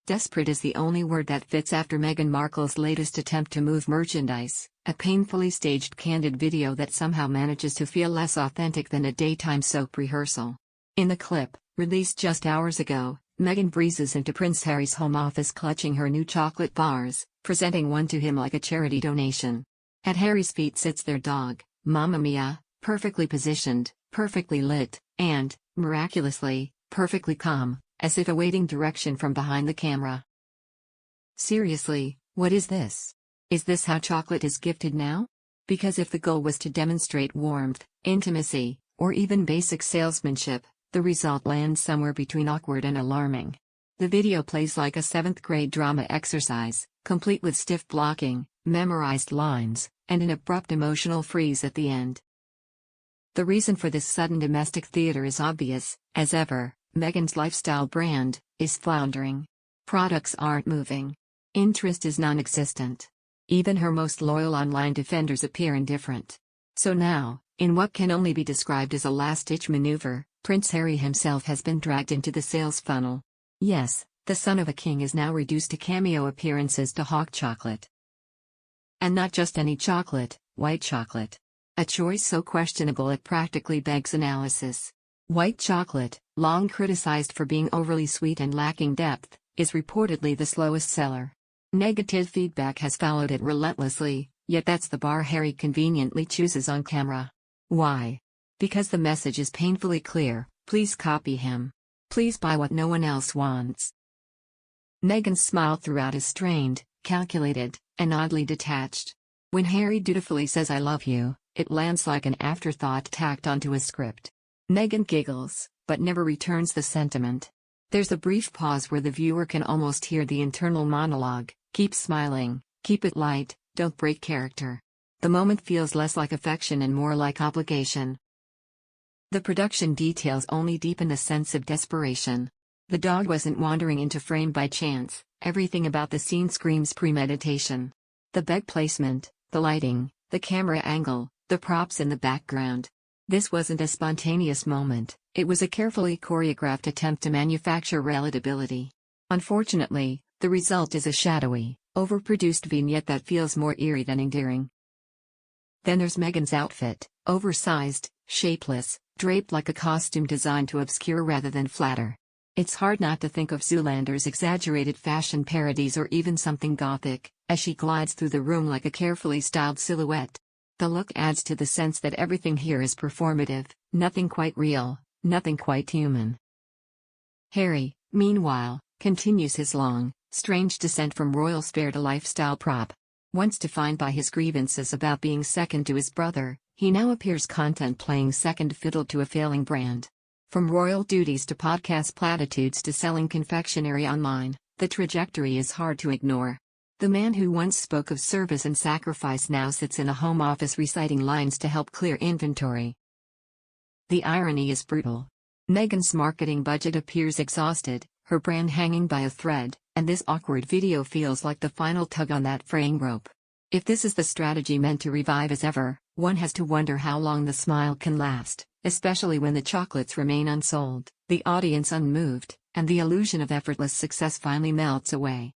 Desperate is the only word that fits after Meghan Markle's latest attempt to move merchandise, a painfully staged candid video that somehow manages to feel less authentic than a daytime soap rehearsal. In the clip, released just hours ago, Meghan breezes into Prince Harry's home office clutching her new chocolate bars, presenting one to him like a charity donation. At Harry's feet sits their dog, Mamma Mia, perfectly positioned, perfectly lit, and, miraculously, perfectly calm, as if awaiting direction from behind the camera. Seriously, what is this? Is this how chocolate is gifted now? Because if the goal was to demonstrate warmth, intimacy, or even basic salesmanship, the result lands somewhere between awkward and alarming. The video plays like a 7th-grade drama exercise, complete with stiff blocking, memorized lines, and an abrupt emotional freeze at the end. The reason for this sudden domestic theater is obvious, as ever. Meghan's lifestyle brand is floundering. Products aren't moving. Interest is non-existent. Even her most loyal online defenders appear indifferent. So now, in what can only be described as a last-ditch maneuver, Prince Harry himself has been dragged into the sales funnel. Yes, the son of a king is now reduced to cameo appearances to hawk chocolate. And not just any chocolate, white chocolate. A choice so questionable it practically begs analysis. White chocolate, long criticized for being overly sweet and lacking depth, is reportedly the slowest seller. Negative feedback has followed it relentlessly, yet that's the bar Harry conveniently chooses on camera. Why? Because the message is painfully clear: please copy him. Please buy what no one else wants. Meghan's smile throughout is strained, calculated, and oddly detached. When Harry dutifully says "I love you," it lands like an afterthought tacked onto a script. Meghan giggles, but never returns the sentiment. There's a brief pause where the viewer can almost hear the internal monologue: keep smiling, keep it light, don't break character. The moment feels less like affection and more like obligation. The production details only deepen the sense of desperation. The dog wasn't wandering into frame by chance, everything about the scene screams premeditation. The bed placement, the lighting, the camera angle, the props in the background. This wasn't a spontaneous moment, it was a carefully choreographed attempt to manufacture relatability. Unfortunately, the result is a shadowy, overproduced vignette that feels more eerie than endearing. Then there's Meghan's outfit, oversized, shapeless, draped like a costume designed to obscure rather than flatter. It's hard not to think of Zoolander's exaggerated fashion parodies or even something gothic, as she glides through the room like a carefully styled silhouette. The look adds to the sense that everything here is performative, nothing quite real, nothing quite human. Harry, meanwhile, continues his long, strange descent from royal spare to lifestyle prop. Once defined by his grievances about being second to his brother, he now appears content playing second fiddle to a failing brand. From royal duties to podcast platitudes to selling confectionery online, the trajectory is hard to ignore. The man who once spoke of service and sacrifice now sits in a home office reciting lines to help clear inventory. The irony is brutal. Meghan's marketing budget appears exhausted, her brand hanging by a thread, and this awkward video feels like the final tug on that fraying rope. If this is the strategy meant to revive as ever, one has to wonder how long the smile can last, especially when the chocolates remain unsold, the audience unmoved, and the illusion of effortless success finally melts away.